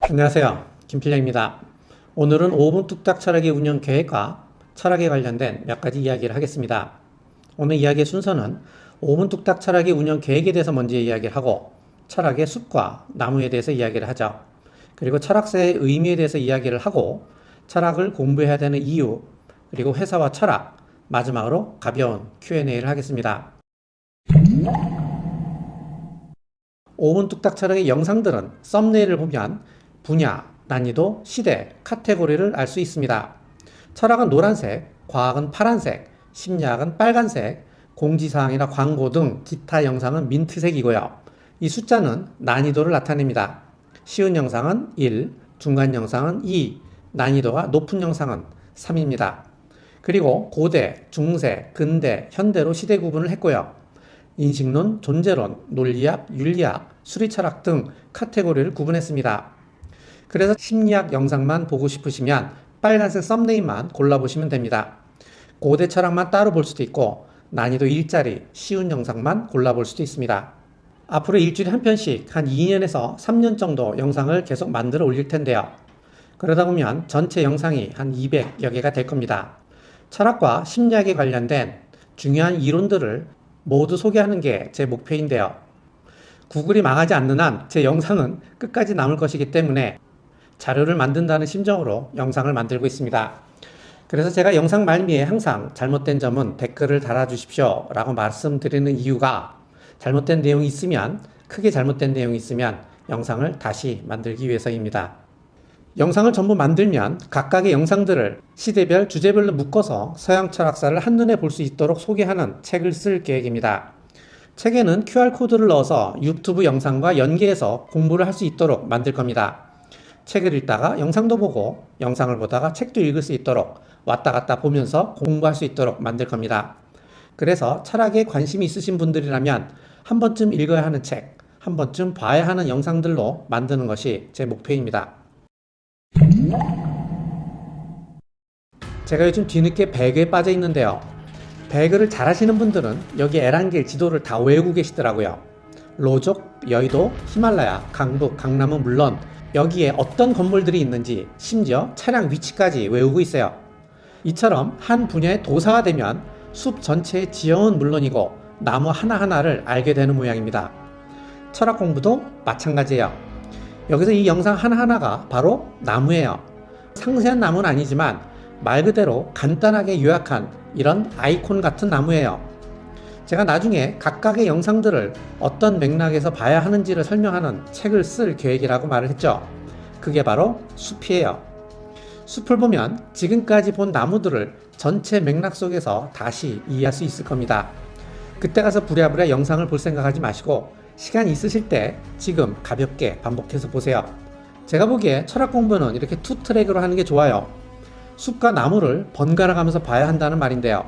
안녕하세요. 김필령입니다. 오늘은 5분 뚝딱 철학의 운영 계획과 철학에 관련된 몇 가지 이야기를 하겠습니다. 오늘 이야기의 순서는 5분 뚝딱 철학의 운영 계획에 대해서 먼저 이야기를 하고 철학의 숲과 나무에 대해서 이야기를 하죠. 그리고 철학사의 의미에 대해서 이야기를 하고 철학을 공부해야 되는 이유, 그리고 회사와 철학, 마지막으로 가벼운 Q&A를 하겠습니다. 5분 뚝딱 철학의 영상들은 썸네일을 보면 분야, 난이도, 시대, 카테고리를 알 수 있습니다. 철학은 노란색, 과학은 파란색, 심리학은 빨간색, 공지사항이나 광고 등 기타 영상은 민트색이고요. 이 숫자는 난이도를 나타냅니다. 쉬운 영상은 1, 중간 영상은 2, 난이도가 높은 영상은 3입니다. 그리고 고대, 중세, 근대, 현대로 시대 구분을 했고요. 인식론, 존재론, 논리학, 윤리학, 수리철학 등 카테고리를 구분했습니다. 그래서 심리학 영상만 보고 싶으시면 빨간색 썸네일만 골라보시면 됩니다. 고대 철학만 따로 볼 수도 있고 난이도 1짜리 쉬운 영상만 골라볼 수도 있습니다. 앞으로 일주일에 한 편씩 한 2년에서 3년 정도 영상을 계속 만들어 올릴 텐데요. 그러다 보면 전체 영상이 한 200여 개가 될 겁니다. 철학과 심리학에 관련된 중요한 이론들을 모두 소개하는 게 제 목표인데요. 구글이 망하지 않는 한 제 영상은 끝까지 남을 것이기 때문에 자료를 만든다는 심정으로 영상을 만들고 있습니다. 그래서 제가 영상 말미에 항상 잘못된 점은 댓글을 달아주십시오 라고 말씀드리는 이유가 잘못된 내용이 있으면, 크게 잘못된 내용이 있으면 영상을 다시 만들기 위해서입니다. 영상을 전부 만들면 각각의 영상들을 시대별, 주제별로 묶어서 서양 철학사를 한눈에 볼 수 있도록 소개하는 책을 쓸 계획입니다. 책에는 QR코드를 넣어서 유튜브 영상과 연계해서 공부를 할 수 있도록 만들 겁니다. 책을 읽다가 영상도 보고 영상을 보다가 책도 읽을 수 있도록 왔다 갔다 보면서 공부할 수 있도록 만들 겁니다. 그래서 철학에 관심이 있으신 분들이라면 한 번쯤 읽어야 하는 책, 한 번쯤 봐야 하는 영상들로 만드는 것이 제 목표입니다. 제가 요즘 뒤늦게 배그에 빠져 있는데요. 배그를 잘하시는 분들은 여기 에란길 지도를 다 외우고 계시더라고요. 로족, 여의도, 히말라야, 강북, 강남은 물론 여기에 어떤 건물들이 있는지 심지어 차량 위치까지 외우고 있어요. 이처럼 한 분야의 도사가 되면 숲 전체의 지형은 물론이고 나무 하나하나를 알게 되는 모양입니다. 철학 공부도 마찬가지예요. 여기서 이 영상 하나하나가 바로 나무예요. 상세한 나무는 아니지만 말 그대로 간단하게 요약한 이런 아이콘 같은 나무예요. 제가 나중에 각각의 영상들을 어떤 맥락에서 봐야 하는지를 설명하는 책을 쓸 계획이라고 말을 했죠. 그게 바로 숲이에요. 숲을 보면 지금까지 본 나무들을 전체 맥락 속에서 다시 이해할 수 있을 겁니다. 그때 가서 부랴부랴 영상을 볼 생각하지 마시고 시간 있으실 때 지금 가볍게 반복해서 보세요. 제가 보기에 철학 공부는 이렇게 투 트랙으로 하는 게 좋아요. 숲과 나무를 번갈아 가면서 봐야 한다는 말인데요.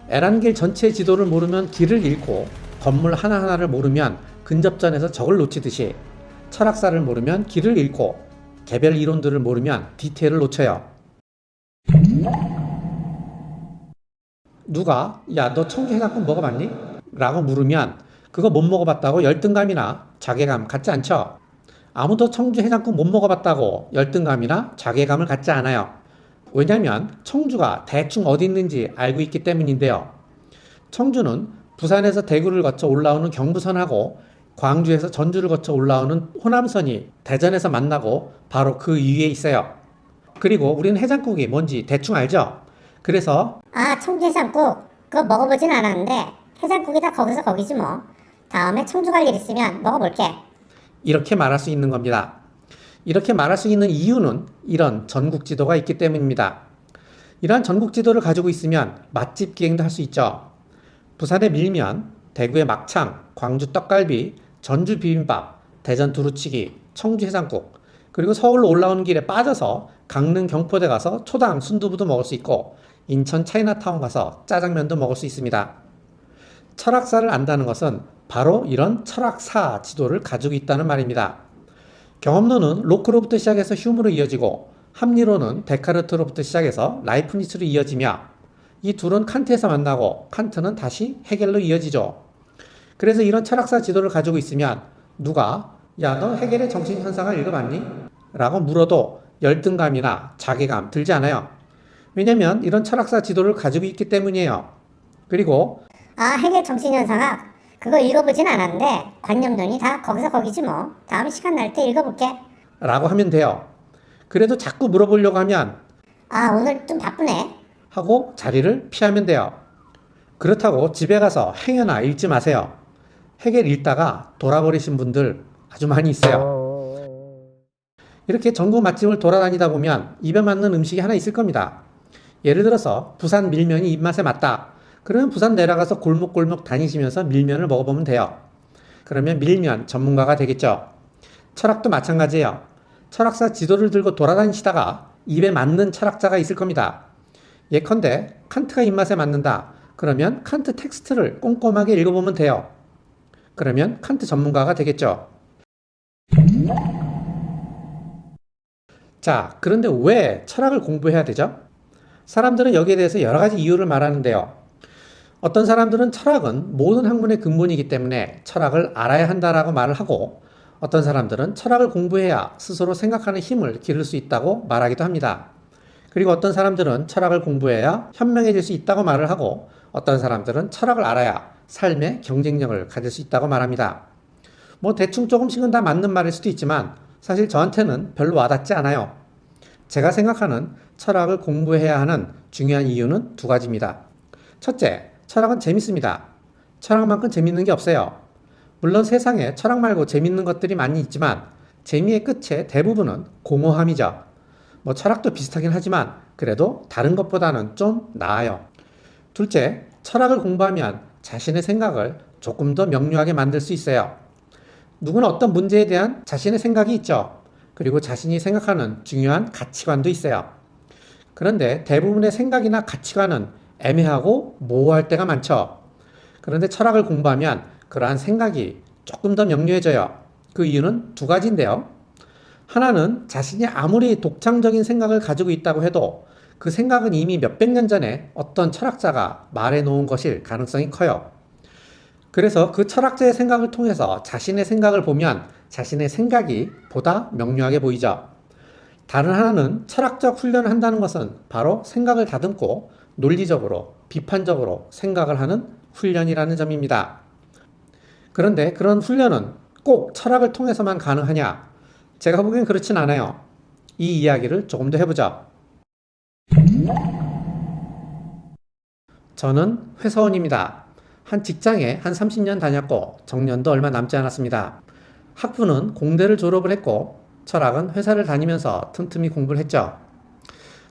에란길 전체 지도를 모르면 길을 잃고 건물 하나하나를 모르면 근접전에서 적을 놓치듯이 철학사를 모르면 길을 잃고 개별 이론들을 모르면 디테일을 놓쳐요. 누가 야 너 청주 해장국 먹어봤니? 라고 물으면 그거 못 먹어봤다고 열등감이나 자괴감 갖지 않죠? 아무도 청주 해장국 못 먹어봤다고 열등감이나 자괴감을 갖지 않아요. 왜냐면 청주가 대충 어디 있는지 알고 있기 때문인데요. 청주는 부산에서 대구를 거쳐 올라오는 경부선하고 광주에서 전주를 거쳐 올라오는 호남선이 대전에서 만나고 바로 그 위에 있어요. 그리고 우리는 해장국이 뭔지 대충 알죠? 그래서 청주 해장국 그거 먹어보진 않았는데 해장국이 다 거기서 거기지 뭐. 다음에 청주 갈 일 있으면 먹어볼게. 이렇게 말할 수 있는 겁니다. 이렇게 말할 수 있는 이유는 이런 전국 지도가 있기 때문입니다. 이런 전국 지도를 가지고 있으면 맛집 기행도 할 수 있죠. 부산의 밀면, 대구의 막창, 광주 떡갈비, 전주 비빔밥, 대전 두루치기, 청주 해장국, 그리고 서울로 올라오는 길에 빠져서 강릉 경포대 가서 초당 순두부도 먹을 수 있고 인천 차이나타운 가서 짜장면도 먹을 수 있습니다. 철학사를 안다는 것은 바로 이런 철학사 지도를 가지고 있다는 말입니다. 경험론은 로크로부터 시작해서 휴무로 이어지고 합리론은 데카르트로부터 시작해서 라이프니츠로 이어지며 이 둘은 칸트에서 만나고 칸트는 다시 헤겔로 이어지죠. 그래서 이런 철학사 지도를 가지고 있으면 누가 야 너 헤겔의 정신현상을 읽어봤니? 라고 물어도 열등감이나 자괴감 들지 않아요. 왜냐면 이런 철학사 지도를 가지고 있기 때문이에요. 그리고 아, 해계 정신현상학 그거 읽어보진 않았는데 관념론이 다 거기서 거기지 뭐. 다음에 시간 날 때 읽어볼게. 라고 하면 돼요. 그래도 자꾸 물어보려고 하면 아, 오늘 좀 바쁘네. 하고 자리를 피하면 돼요. 그렇다고 집에 가서 행여나 읽지 마세요. 해겔 읽다가 돌아버리신 분들 아주 많이 있어요. 이렇게 전국 맛집을 돌아다니다 보면 입에 맞는 음식이 하나 있을 겁니다. 예를 들어서 부산 밀면이 입맛에 맞다. 그러면 부산 내려가서 골목골목 다니시면서 밀면을 먹어보면 돼요. 그러면 밀면 전문가가 되겠죠. 철학도 마찬가지예요. 철학사 지도를 들고 돌아다니시다가 입에 맞는 철학자가 있을 겁니다. 예컨대 칸트가 입맛에 맞는다. 그러면 칸트 텍스트를 꼼꼼하게 읽어보면 돼요. 그러면 칸트 전문가가 되겠죠. 자, 그런데 왜 철학을 공부해야 되죠? 사람들은 여기에 대해서 여러 가지 이유를 말하는데요. 어떤 사람들은 철학은 모든 학문의 근본이기 때문에 철학을 알아야 한다라고 말을 하고, 어떤 사람들은 철학을 공부해야 스스로 생각하는 힘을 기를 수 있다고 말하기도 합니다. 그리고 어떤 사람들은 철학을 공부해야 현명해질 수 있다고 말을 하고, 어떤 사람들은 철학을 알아야 삶의 경쟁력을 가질 수 있다고 말합니다. 뭐 대충 조금씩은 다 맞는 말일 수도 있지만 사실 저한테는 별로 와닿지 않아요. 제가 생각하는 철학을 공부해야 하는 중요한 이유는 두 가지입니다. 첫째, 철학은 재밌습니다. 철학만큼 재밌는 게 없어요. 물론 세상에 철학 말고 재밌는 것들이 많이 있지만 재미의 끝의 대부분은 공허함이죠. 뭐 철학도 비슷하긴 하지만 그래도 다른 것보다는 좀 나아요. 둘째, 철학을 공부하면 자신의 생각을 조금 더 명료하게 만들 수 있어요. 누구나 어떤 문제에 대한 자신의 생각이 있죠. 그리고 자신이 생각하는 중요한 가치관도 있어요. 그런데 대부분의 생각이나 가치관은 애매하고 모호할 때가 많죠. 그런데 철학을 공부하면 그러한 생각이 조금 더 명료해져요. 그 이유는 두 가지인데요. 하나는 자신이 아무리 독창적인 생각을 가지고 있다고 해도 그 생각은 이미 몇백 년 전에 어떤 철학자가 말해 놓은 것일 가능성이 커요. 그래서 그 철학자의 생각을 통해서 자신의 생각을 보면 자신의 생각이 보다 명료하게 보이죠. 다른 하나는 철학적 훈련을 한다는 것은 바로 생각을 다듬고 논리적으로, 비판적으로 생각을 하는 훈련이라는 점입니다. 그런데 그런 훈련은 꼭 철학을 통해서만 가능하냐? 제가 보기엔 그렇진 않아요. 이 이야기를 조금 더 해보죠. 저는 회사원입니다. 한 직장에 한 30년 다녔고 정년도 얼마 남지 않았습니다. 학부는 공대를 졸업을 했고 철학은 회사를 다니면서 틈틈이 공부를 했죠.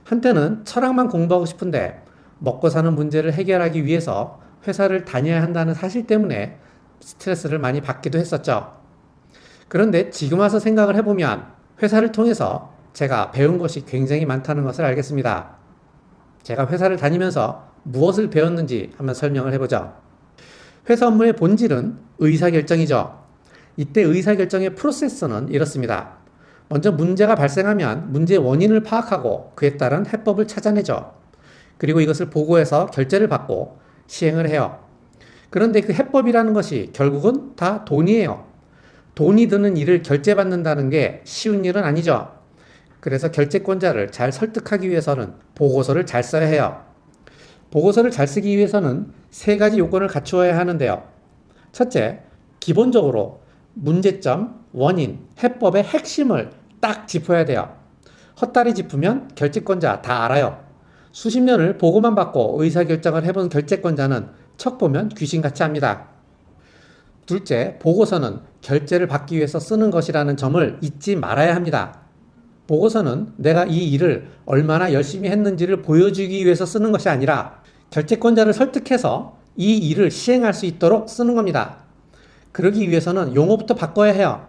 한때는 철학만 공부하고 싶은데 먹고 사는 문제를 해결하기 위해서 회사를 다녀야 한다는 사실 때문에 스트레스를 많이 받기도 했었죠. 그런데 지금 와서 생각을 해보면 회사를 통해서 제가 배운 것이 굉장히 많다는 것을 알겠습니다. 제가 회사를 다니면서 무엇을 배웠는지 한번 설명을 해보죠. 회사 업무의 본질은 의사결정이죠. 이때 의사결정의 프로세스는 이렇습니다. 먼저 문제가 발생하면 문제의 원인을 파악하고 그에 따른 해법을 찾아내죠. 그리고 이것을 보고해서 결제를 받고 시행을 해요. 그런데 그 해법이라는 것이 결국은 다 돈이에요. 돈이 드는 일을 결제받는다는 게 쉬운 일은 아니죠. 그래서 결제권자를 잘 설득하기 위해서는 보고서를 잘 써야 해요. 보고서를 잘 쓰기 위해서는 세 가지 요건을 갖추어야 하는데요. 첫째, 기본적으로 문제점, 원인, 해법의 핵심을 딱 짚어야 돼요. 헛다리 짚으면 결제권자 다 알아요. 수십 년을 보고만 받고 의사결정을 해본 결제권자는 척 보면 귀신같이 합니다. 둘째, 보고서는 결제를 받기 위해서 쓰는 것이라는 점을 잊지 말아야 합니다. 보고서는 내가 이 일을 얼마나 열심히 했는지를 보여주기 위해서 쓰는 것이 아니라 결제권자를 설득해서 이 일을 시행할 수 있도록 쓰는 겁니다. 그러기 위해서는 용어부터 바꿔야 해요.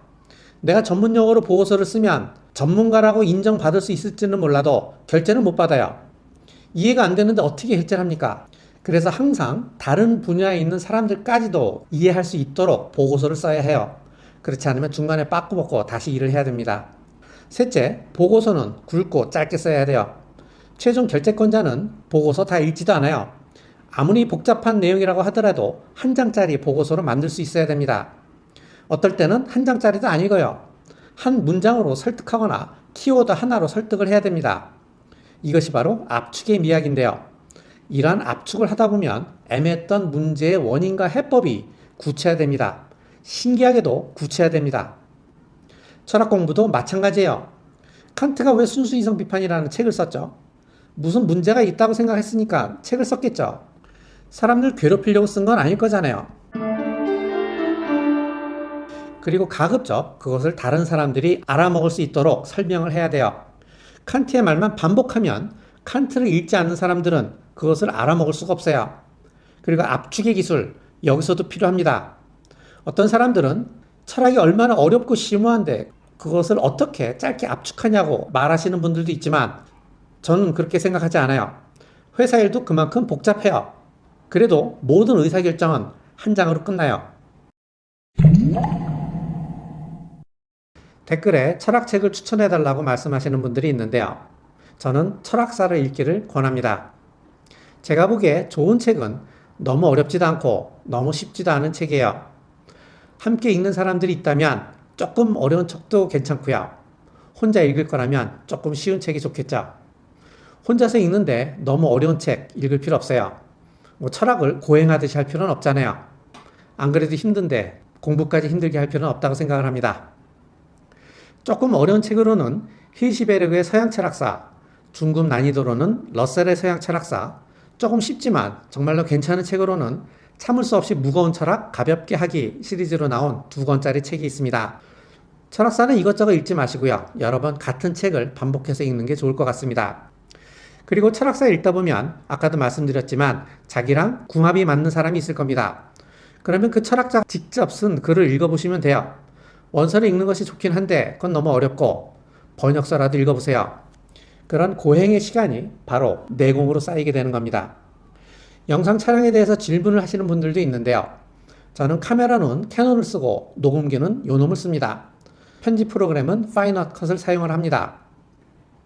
내가 전문 용어로 보고서를 쓰면 전문가라고 인정받을 수 있을지는 몰라도 결제는 못 받아요. 이해가 안 되는데 어떻게 결제를 합니까? 그래서 항상 다른 분야에 있는 사람들까지도 이해할 수 있도록 보고서를 써야 해요. 그렇지 않으면 중간에 빠꾸 먹고 다시 일을 해야 됩니다. 셋째, 보고서는 굵고 짧게 써야 돼요. 최종 결제권자는 보고서 다 읽지도 않아요. 아무리 복잡한 내용이라고 하더라도 한 장짜리 보고서로 만들 수 있어야 됩니다. 어떨 때는 한 장짜리도 안 읽어요. 한 문장으로 설득하거나 키워드 하나로 설득을 해야 됩니다. 이것이 바로 압축의 미학인데요. 이러한 압축을 하다 보면 애매했던 문제의 원인과 해법이 구체화됩니다. 신기하게도 구체화됩니다. 철학 공부도 마찬가지예요. 칸트가 왜 순수 이성 비판이라는 책을 썼죠? 무슨 문제가 있다고 생각했으니까 책을 썼겠죠. 사람들 괴롭히려고 쓴 건 아닐 거잖아요. 그리고 가급적 그것을 다른 사람들이 알아먹을 수 있도록 설명을 해야 돼요. 칸트의 말만 반복하면 칸트를 읽지 않는 사람들은 그것을 알아먹을 수가 없어요. 그리고 압축의 기술, 여기서도 필요합니다. 어떤 사람들은 철학이 얼마나 어렵고 심오한데 그것을 어떻게 짧게 압축하냐고 말하시는 분들도 있지만 저는 그렇게 생각하지 않아요. 회사 일도 그만큼 복잡해요. 그래도 모든 의사결정은 한 장으로 끝나요. 댓글에 철학책을 추천해달라고 말씀하시는 분들이 있는데요. 저는 철학사를 읽기를 권합니다. 제가 보기에 좋은 책은 너무 어렵지도 않고 너무 쉽지도 않은 책이에요. 함께 읽는 사람들이 있다면 조금 어려운 책도 괜찮고요. 혼자 읽을 거라면 조금 쉬운 책이 좋겠죠. 혼자서 읽는데 너무 어려운 책 읽을 필요 없어요. 철학을 고행하듯이 할 필요는 없잖아요. 안 그래도 힘든데 공부까지 힘들게 할 필요는 없다고 생각을 합니다. 조금 어려운 책으로는 힐시베르그의 서양 철학사, 중급 난이도로는 러셀의 서양 철학사, 조금 쉽지만 정말로 괜찮은 책으로는 참을 수 없이 무거운 철학 가볍게 하기 시리즈로 나온 2권짜리 책이 있습니다. 철학사는 이것저것 읽지 마시고요. 여러 번 같은 책을 반복해서 읽는 게 좋을 것 같습니다. 그리고 철학사 읽다 보면 아까도 말씀드렸지만 자기랑 궁합이 맞는 사람이 있을 겁니다. 그러면 그 철학자가 직접 쓴 글을 읽어보시면 돼요. 원서를 읽는 것이 좋긴 한데 그건 너무 어렵고 번역서라도 읽어보세요. 그런 고행의 시간이 바로 내공으로 쌓이게 되는 겁니다. 영상 촬영에 대해서 질문을 하시는 분들도 있는데요. 저는 카메라는 캐논을 쓰고 녹음기는 요놈을 씁니다. 편집 프로그램은 파이널 컷을 사용을 합니다.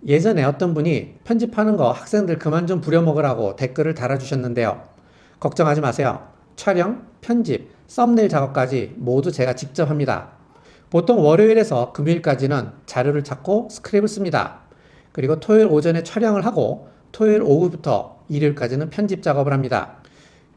예전에 어떤 분이 편집하는 거 학생들 그만 좀 부려먹으라고 댓글을 달아주셨는데요. 걱정하지 마세요. 촬영, 편집, 썸네일 작업까지 모두 제가 직접 합니다. 보통 월요일에서 금요일까지는 자료를 찾고 스크립을 씁니다. 그리고 토요일 오전에 촬영을 하고 토요일 오후부터 일요일까지는 편집 작업을 합니다.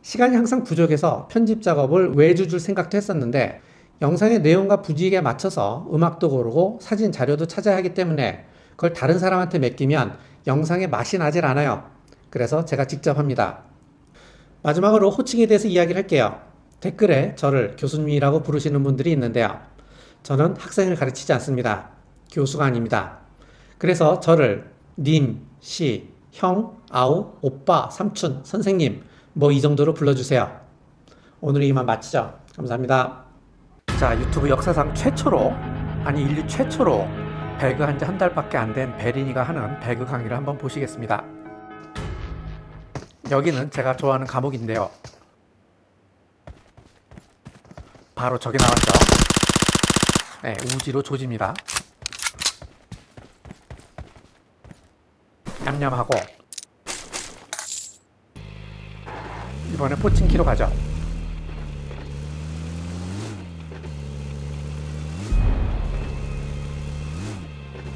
시간이 항상 부족해서 편집 작업을 외주 줄 생각도 했었는데 영상의 내용과 분위기에 맞춰서 음악도 고르고 사진 자료도 찾아야 하기 때문에 그걸 다른 사람한테 맡기면 영상의 맛이 나질 않아요. 그래서 제가 직접 합니다. 마지막으로 호칭에 대해서 이야기를 할게요. 댓글에 저를 교수님이라고 부르시는 분들이 있는데요. 저는 학생을 가르치지 않습니다. 교수가 아닙니다. 그래서 저를 님, 씨, 형, 아우, 오빠, 삼촌, 선생님 뭐 이 정도로 불러주세요. 오늘 이만 마치죠. 감사합니다. 자, 유튜브 역사상 최초로 아니 인류 최초로 배그 한 지 한 달밖에 안 된 베린이가 하는 배그 강의를 한번 보시겠습니다. 여기는 제가 좋아하는 과목인데요. 바로 저기 나왔죠. 네, 우지로 조집니다. 냠냠하고 이번에 포칭키로 가죠.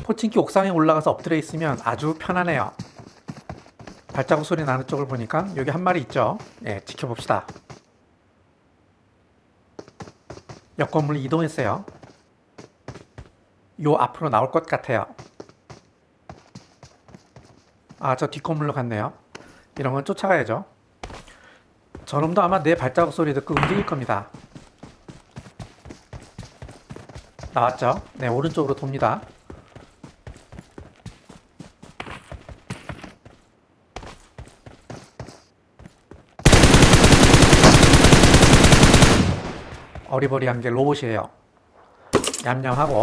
포칭키 옥상에 올라가서 엎드려 있으면 아주 편하네요. 발자국 소리 나는 쪽을 보니까 여기 한 마리 있죠. 네, 지켜봅시다. 옆 건물 이동했어요. 요 앞으로 나올 것 같아요. 아, 저 뒷건물로 갔네요. 이런 건 쫓아가야죠. 저놈도 아마 내 발자국 소리 듣고 움직일 겁니다. 나왔죠? 네, 오른쪽으로 돕니다. 어리버리한 게 로봇이에요. 얌얌하고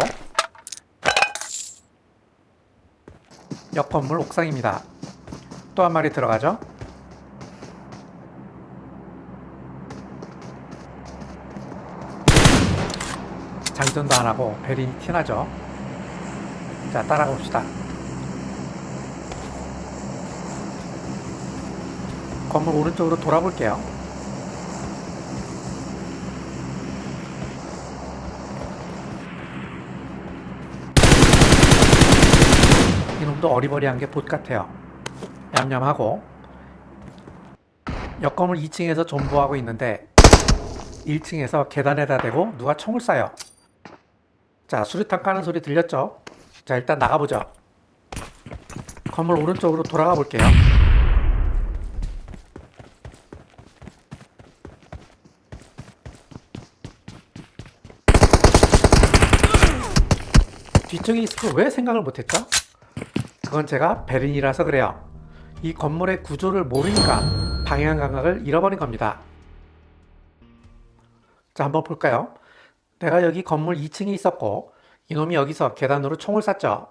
옆 건물 옥상입니다. 또 한 마리 들어가죠. 장전도 안 하고 베린이 티나죠. 자, 따라가 봅시다. 건물 오른쪽으로 돌아볼게요. 사람도 어리버리한 게 봇 같아요. 얌얌하고. 옆 건물 2층에서 존버하고 있는데 1층에서 계단에다 대고 누가 총을 쏴요. 자, 수류탄 까는 소리 들렸죠? 자, 일단 나가보죠. 건물 오른쪽으로 돌아가 볼게요. 뒤쪽에 있을 걸 왜 생각을 못했죠? 그건 제가 베린이라서 그래요. 이 건물의 구조를 모르니까 방향 감각을 잃어버린 겁니다. 자, 한번 볼까요? 내가 여기 건물 2층에 있었고 이놈이 여기서 계단으로 총을 쐈죠.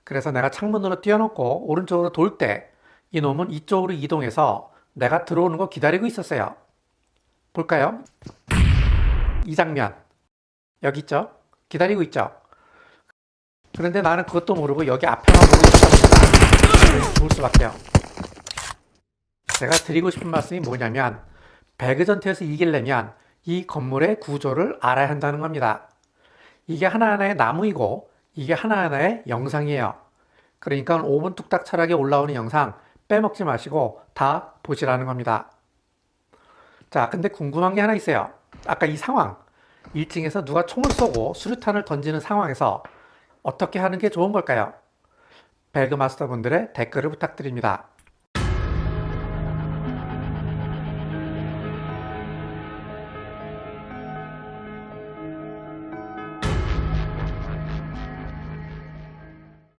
그래서 내가 창문으로 뛰어넘고 오른쪽으로 돌 때 이놈은 이쪽으로 이동해서 내가 들어오는 거 기다리고 있었어요. 볼까요? 이 장면. 여기 있죠? 기다리고 있죠? 그런데 나는 그것도 모르고 여기 앞에만 보고 있었다 보니까 죽을 수밖에요. 제가 드리고 싶은 말씀이 뭐냐면 배그전투에서 이기려면 이 건물의 구조를 알아야 한다는 겁니다. 이게 하나하나의 나무이고 이게 하나하나의 영상이에요. 그러니까 5분 뚝딱 철학에 올라오는 영상 빼먹지 마시고 다 보시라는 겁니다. 자, 근데 궁금한 게 하나 있어요. 아까 이 상황, 1층에서 누가 총을 쏘고 수류탄을 던지는 상황에서 어떻게 하는 게 좋은 걸까요? 배그마스터 분들의 댓글을 부탁드립니다.